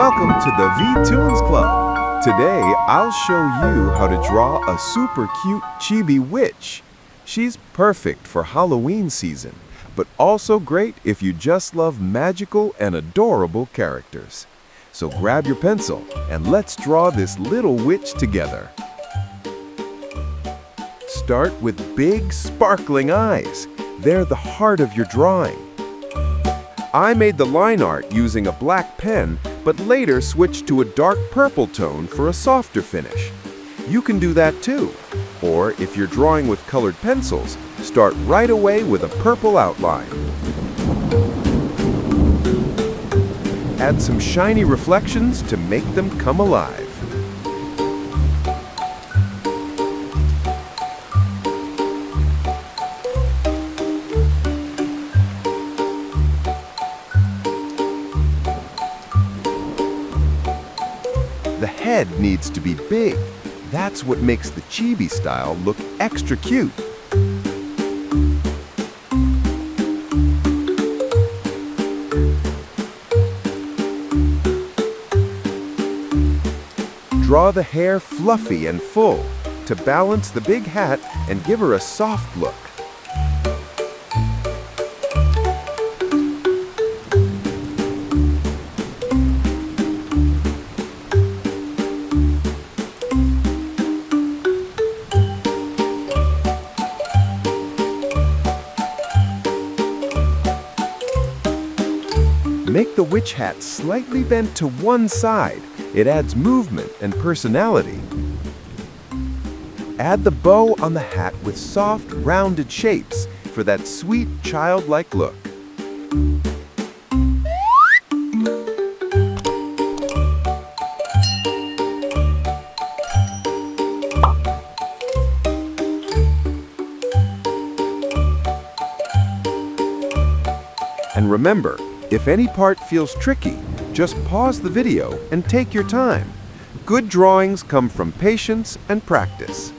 welcome to the Toons Club. Today, I'll show you how to draw a super cute chibi witch. She's perfect for Halloween season, but also great if you just love magical and adorable characters. So grab your pencil and let's draw this little witch together. Start with big, sparkling eyes. They're the heart of your drawing. I made the line art using a black pen, but later switched to a dark purple tone for a softer finish. You can do that too. Or if you're drawing with colored pencils, start right away with a purple outline. Add some shiny reflections to make them come alive. The head needs to be big. That's what makes the chibi style look extra cute. Draw the hair fluffy and full to balance the big hat and give her a soft look. Make the witch hat slightly bent to one side. It adds movement and personality. Add the bow on the hat with soft, rounded shapes for that sweet, childlike look. And remember, if any part feels tricky, just pause the video and take your time. Good drawings come from patience and practice.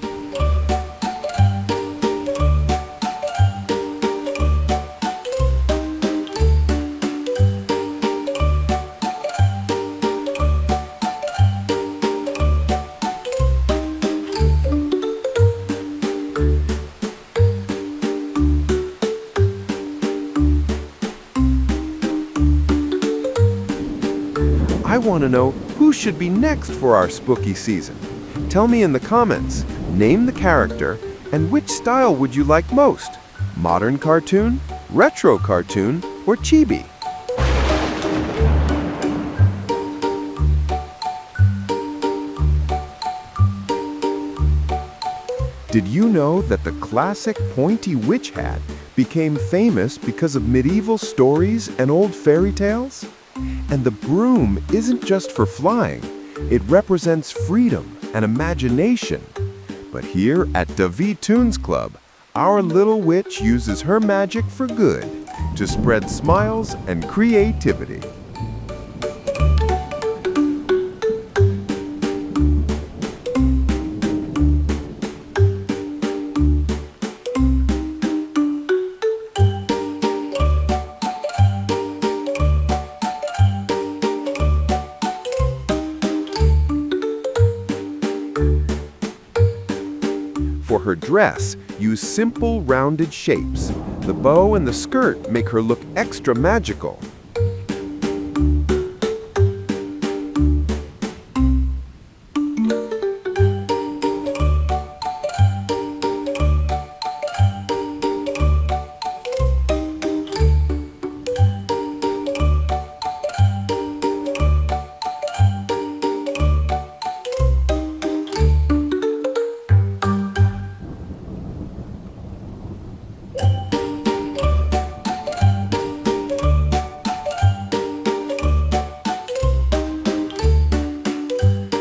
I want to know who should be next for our spooky season. Tell me in the comments, name the character, and which style would you like most? Modern cartoon, retro cartoon, or chibi? Did you know that the classic pointy witch hat became famous because of medieval stories and old fairy tales? And the broom isn't just for flying, it represents freedom and imagination. But here at Davi Toons Club, our little witch uses her magic for good to spread smiles and creativity. For her dress, use simple rounded shapes. The bow and the skirt make her look extra magical.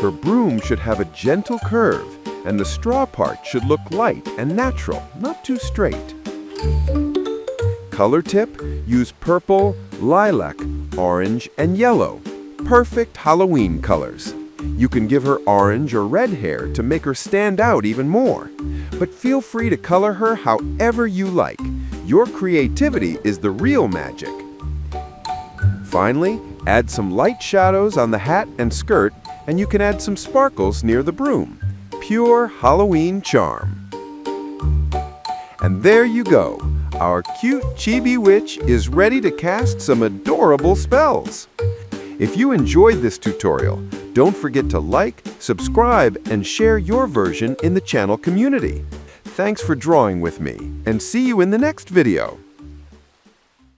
Her broom should have a gentle curve, and the straw part should look light and natural, not too straight. Color tip, use purple, lilac, orange, and yellow. Perfect Halloween colors. You can give her orange or red hair to make her stand out even more. But feel free to color her however you like. Your creativity is the real magic. Finally, add some light shadows on the hat and skirt, and you can add some sparkles near the broom. Pure Halloween charm. And there you go. Our cute chibi witch is ready to cast some adorable spells. If you enjoyed this tutorial, don't forget to like, subscribe, and share your version in the channel community. Thanks for drawing with me, and see you in the next video.